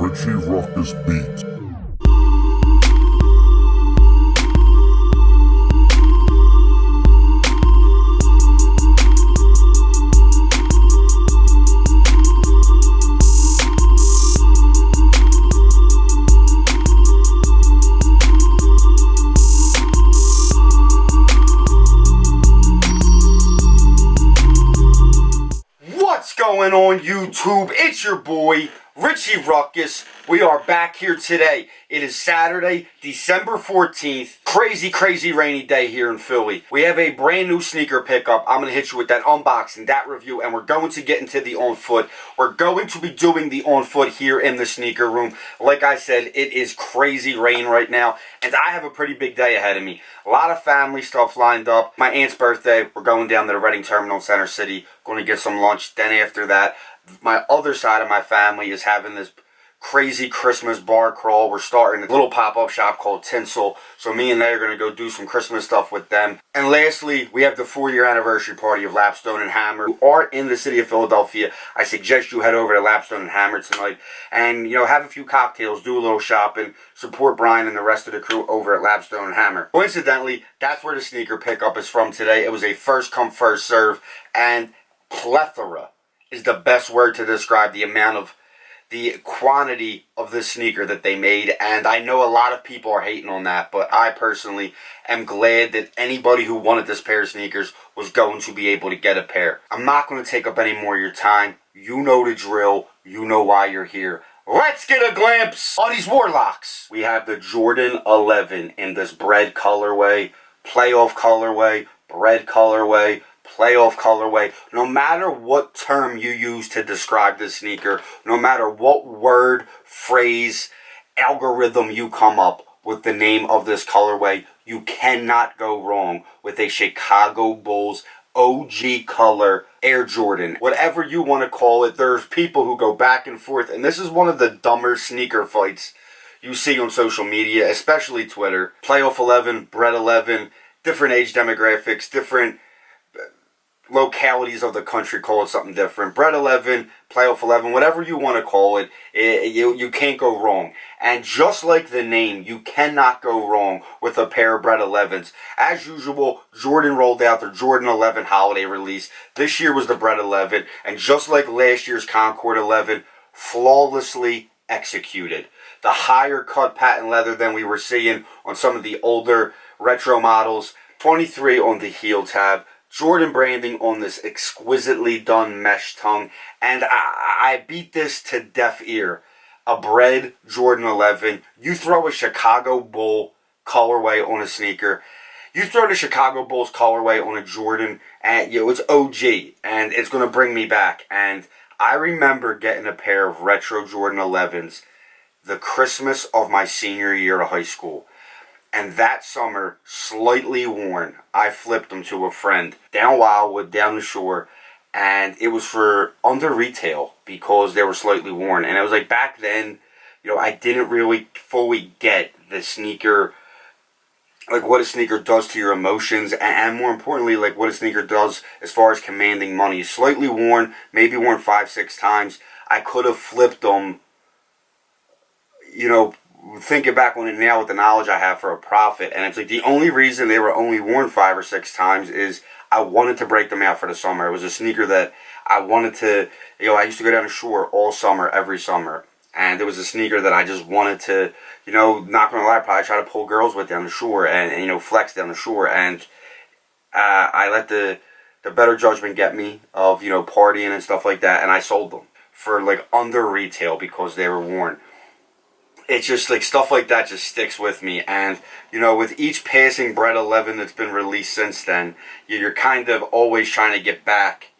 Richie Ruckus beat. What's going on YouTube? It's your boy, Richie Ruckus. We are back here today. It is Saturday, December 14th. Crazy rainy day here in Philly. We have a brand new sneaker pickup. I'm going to hit you with that unboxing, that review, and we're going to get into the on foot. We're going to be doing the on foot here in the sneaker room. Like I said, it is crazy rain right now, and I have a pretty big day ahead of me. A lot of family stuff lined up. My aunt's birthday. We're going down to the Reading Terminal in Center City. Going to get some lunch. Then after that, my other side of my family is having this crazy Christmas bar crawl. We're starting a little pop-up shop called Tinsel. So me and they are going to go do some Christmas stuff with them. And lastly, we have the 4-year anniversary party of Lapstone and Hammer. If you are in the city of Philadelphia, I suggest you head over to Lapstone and Hammer tonight. And, you know, have a few cocktails, do a little shopping, support Brian and the rest of the crew over at Lapstone and Hammer. Coincidentally, that's where the sneaker pickup is from today. It was a first come, first serve. And plethora is the best word to describe the quantity of the sneaker that they made. And I know a lot of people are hating on that, but I personally am glad that anybody who wanted this pair of sneakers was going to be able to get a pair. I'm not going to take up any more of your time. You know the drill. You know why you're here. Let's get a glimpse of these Warlocks. We have the Jordan 11 in this Bred colorway, playoff colorway, Bred colorway, playoff colorway. No matter what term you use to describe this sneaker, no matter what word, phrase, algorithm you come up with the name of this colorway, you cannot go wrong with a Chicago Bulls OG color Air Jordan. Whatever you want to call it, there's people who go back and forth, and this is one of the dumber sneaker fights you see on social media, especially Twitter. Playoff 11, Bred 11, different age demographics, different localities of the country call it something different. Bred 11, playoff 11, whatever you want to call it, you can't go wrong. And just like the name, you cannot go wrong with a pair of Bred 11s. As usual, Jordan rolled out their Jordan 11 holiday release. This year was the Bred 11, and just like last year's Concord 11, flawlessly executed. The higher cut patent leather than we were seeing on some of the older retro models. 23 on the heel tab. Jordan branding on this exquisitely done mesh tongue. And I beat this to deaf ear. A Bred Jordan 11. You throw a Chicago Bull colorway on a sneaker. You throw the Chicago Bulls colorway on a Jordan, and you know, it's OG. And it's going to bring me back. And I remember getting a pair of retro Jordan 11s the Christmas of my senior year of high school. And that summer, slightly worn, I flipped them to a friend down Wildwood, down the shore, and it was for under retail because they were slightly worn. And it was like back then, you know, I didn't really fully get the sneaker, like what a sneaker does to your emotions, and more importantly, like what a sneaker does as far as commanding money. Slightly worn, maybe worn 5-6 times. I could have flipped them, you know, thinking back on it now with the knowledge I have, for a profit. And it's like the only reason they were only worn 5 or 6 times is I wanted to break them out for the summer. It was a sneaker that I wanted to, you know, I used to go down the shore all summer, every summer. And it was a sneaker that I just wanted to, you know, not gonna lie, probably try to pull girls with down the shore and you know, flex down the shore. And I let the better judgment get me of, you know, partying and stuff like that. And I sold them for like under retail because they were worn. It's just like stuff like that just sticks with me. And, you know, with each passing Bred 11 that's been released since then, you're kind of always trying to get back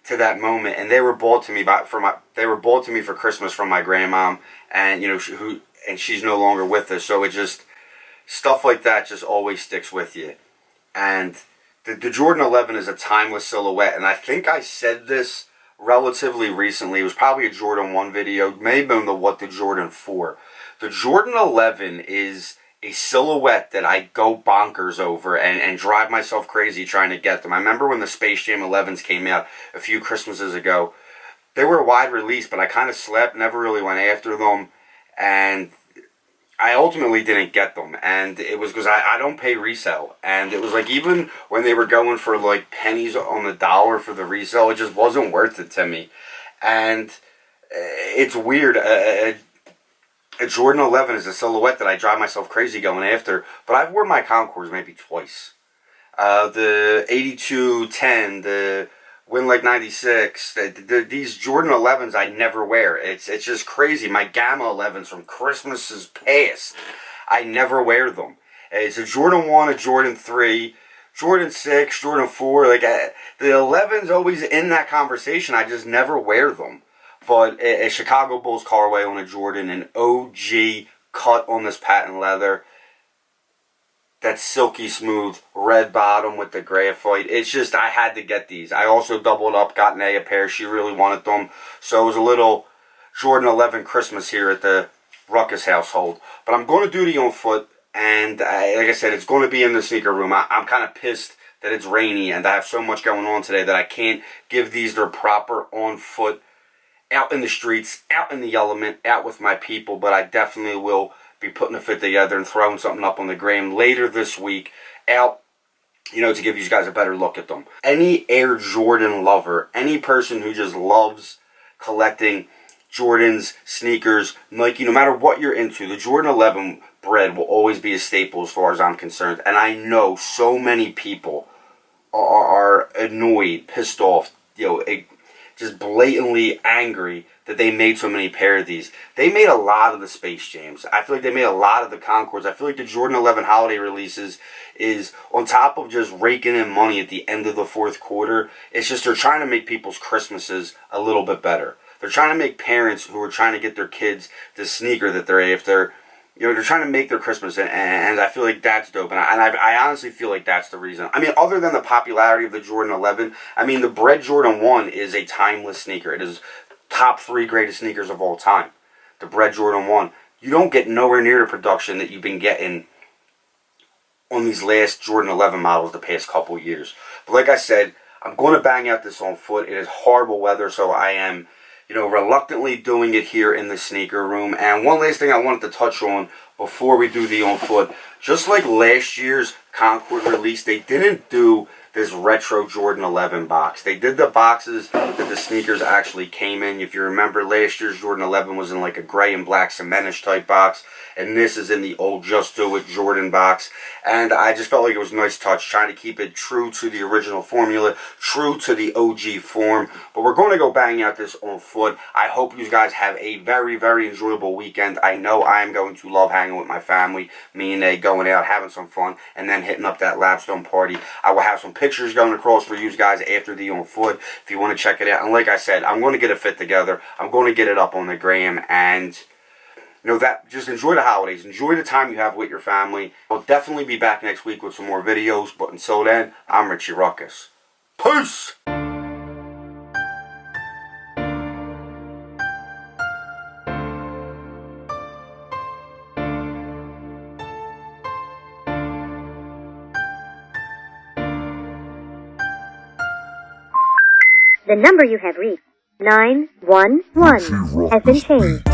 to that moment. And they were bought to me for Christmas from my grandmom, and, you know, and she's no longer with us. So it just, stuff like that just always sticks with you. And the Jordan 11 is a timeless silhouette. And I think I said this relatively recently. It was probably a Jordan 1 video, maybe on the What the Jordan 4. The Jordan 11 is a silhouette that I go bonkers over and drive myself crazy trying to get them. I remember when the Space Jam 11s came out a few Christmases ago. They were a wide release, but I kind of slept, never really went after them. and I ultimately didn't get them, and it was because I don't pay resale, and it was like even when they were going for like pennies on the dollar for the resale, it just wasn't worth it to me, and it's weird. A Jordan 11 is a silhouette that I drive myself crazy going after, but I've worn my Concords maybe twice. The 82-10, the Winlake 96, these Jordan 11s I never wear. It's just crazy. My Gamma 11s from Christmases past, I never wear them. It's a Jordan 1, a Jordan 3, Jordan 6, Jordan 4. Like the 11's always in that conversation. I just never wear them. But a Chicago Bulls colorway on a Jordan, an OG cut on this patent leather. That silky smooth red bottom with the graphite. It's just, I had to get these. I also doubled up, got Nay a pair. She really wanted them. So it was a little Jordan 11 Christmas here at the Ruckus household. But I'm going to do the on foot. And like I said, it's going to be in the sneaker room. I'm kind of pissed that it's rainy and I have so much going on today that I can't give these their proper on foot, out in the streets, out in the element, out with my people. But I definitely will be putting a fit together and throwing something up on the gram later this week out, to give you guys a better look at them. Any Air Jordan lover, any person who just loves collecting Jordans, sneakers, Nike, no matter what you're into, the Jordan 11 Bred will always be a staple as far as I'm concerned. And I know so many people are annoyed, pissed off, just blatantly angry that they made so many pair of these. They made a lot of the Space Jams. I feel like they made a lot of the Concords. I feel like the Jordan 11 holiday releases is, on top of just raking in money at the end of the fourth quarter, it's just they're trying to make people's Christmases a little bit better. They're trying to make parents who are trying to get their kids the sneaker that they're after, they're trying to make their Christmas, and I feel like that's dope, and I honestly feel like that's the reason. I mean, other than the popularity of the Jordan 11, I mean, the Bred Jordan 1 is a timeless sneaker. It is top 3 greatest sneakers of all time. The Bred Jordan 1. You don't get nowhere near the production that you've been getting on these last Jordan 11 models the past couple years. But like I said, I'm going to bang out this on foot. It is horrible weather, so I am reluctantly doing it here in the sneaker room. And one last thing I wanted to touch on before we do the on foot. Just like last year's Concord release, they didn't do this retro Jordan 11 box. They did the boxes that the sneakers actually came in. If you remember, last year's Jordan 11 was in like a gray and black cementish type box. And this is in the old Just Do It Jordan box. And I just felt like it was a nice touch, trying to keep it true to the original formula, true to the OG form. But we're going to go bang out this on foot. I hope you guys have a very, very enjoyable weekend. I know I am going to love hanging with my family, me and they going out, having some fun, and then hitting up that Lapstone party. I will have some pictures going across for you guys after the on foot if you want to check it out. And like I said, I'm going to get a fit together. I'm going to get it up on the gram, and just enjoy the holidays. Enjoy the time you have with your family. I'll definitely be back next week with some more videos. But until then, I'm Richie Ruckus. Peace! The number you have reached, 911, has been changed.